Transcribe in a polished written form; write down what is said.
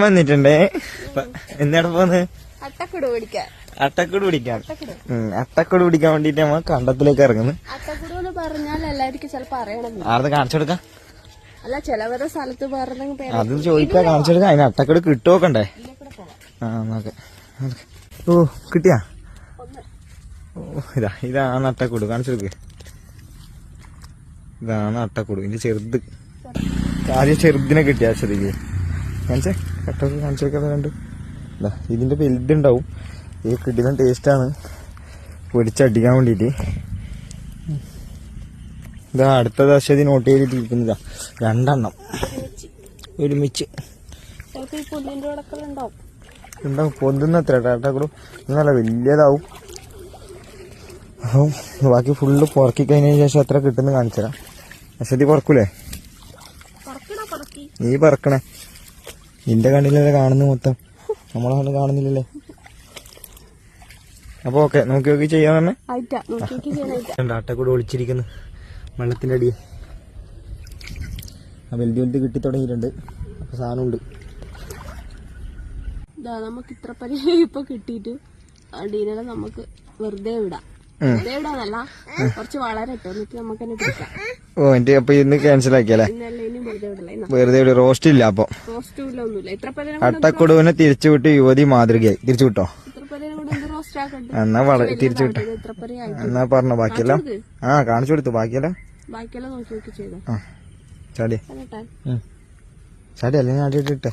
വന്നിട്ടുണ്ടേ. എന്താണ് പോന്ന്? അട്ടക്കുട് പിടിക്കാൻ. അട്ടക്കുട് പിടിക്കാൻ. അട്ടക്കുട് പിടിക്കാൻ വേണ്ടിട്ട് നമ്മ കണ്ടത്തിലേക്ക് ഇറങ്ങുന്നു. അട്ടക്കുട് എന്ന് പറഞ്ഞാൽ എല്ലാവർക്കും ചിലപ്പോ അറിയണം. ആർന്ന് കാണിച്ചു കൊടുക്കാം. അല്ല, ചിലവരുടെ സ്ഥലത്ത് വേറെ അത് ചോദിക്കാ, കാണിച്ചു കൊടുക്കാം. അതിന് അട്ടക്കുട് കിട്ടുവോക്കണ്ടേ? ആ നോക്കെ. ഓ കിട്ടിയാ? ഓ ഇതാണ് അട്ടക്കുട്. കാണിച്ചു കൊടുക്ക്. ഇതാണ് അട്ടക്കുട്. ഇതിന്റെ ചെറുത്. ആദ്യം ചെറുതിനെ കിട്ടിയ ചെറിയ കാണിച്ചേ. അട്ടക്കുട് കാണിച്ചു കൊടുക്കാതെ കണ്ടു. ഇതിന്റെ വലുതുണ്ടാവും. ഈ കിട്ടുന്ന ടേസ്റ്റാണ് പൊടിച്ചടിക്കാൻ വേണ്ടിട്ട്. ഇതാ അടുത്ത ദശതി നോട്ട് ചെയ്തിട്ടിരിക്കുന്നതാ. 2 എണ്ണം ഒരുമിച്ച് ഉണ്ടാവും. പൊന്തുന്ന എത്ര അട്ടക്കുടും നല്ല വലിയതാവും. അപ്പം ബാക്കി ഫുള്ള് പുറക്കി കഴിഞ്ഞതിന് ശേഷം എത്ര കിട്ടുന്ന കാണിച്ചുതരാം. അശ്വതി പുറക്കൂലേ? നീ പറക്കണേ. നിന്റെ കണ്ണിലല്ലേ കാണുന്നു മൊത്തം, നമ്മളെ കണ്ണ് കാണുന്നില്ലല്ലേ. അപ്പൊ ഓക്കെ, നോക്കി നോക്കി ചെയ്യാൻ തന്നെ. അട്ടക്കൂടെ ഒളിച്ചിരിക്കുന്നു വെള്ളത്തിന്റെ അടിയിൽ. വലുത് വലുത് കിട്ടി തുടങ്ങിയിട്ടുണ്ട്. അപ്പൊ സാധനമുണ്ട്. നമുക്ക് ഇത്ര പരിധി ഇപ്പൊ കിട്ടിയിട്ട് അടീനെ നമുക്ക് വെറുതെ വിടാം. വെറുതെ കുറച്ച് വളരട്ടോ, എന്നിട്ട് നമുക്ക് തന്നെ പിടിക്കാം. ഓ എന്റെ അപ്പൊ ഇന്ന് ക്യാൻസൽ ആക്കിയല്ലേ? വെറുതെ വിടും. റോസ്റ്റ് ഇല്ല. അപ്പൊ റോസ്റ്റും ഇല്ല, ഒന്നുമില്ല. ഇത്ര അട്ടക്കുടുവിനെ തിരിച്ചുവിട്ട് യുവതി മാതൃകയായി. തിരിച്ചു വിട്ടോ? എന്നാ തിരിച്ചു വിട്ടോ. എന്നാ പറഞ്ഞോ ബാക്കിയെല്ലാം? കാണിച്ചു കൊടുത്തു. ബാക്കിയെല്ലാം നോക്കി നോക്കി ചെയ്തോ. ചാടിയ ചാടി അല്ലെങ്കിൽ അടിയിട്ടിട്ടെ.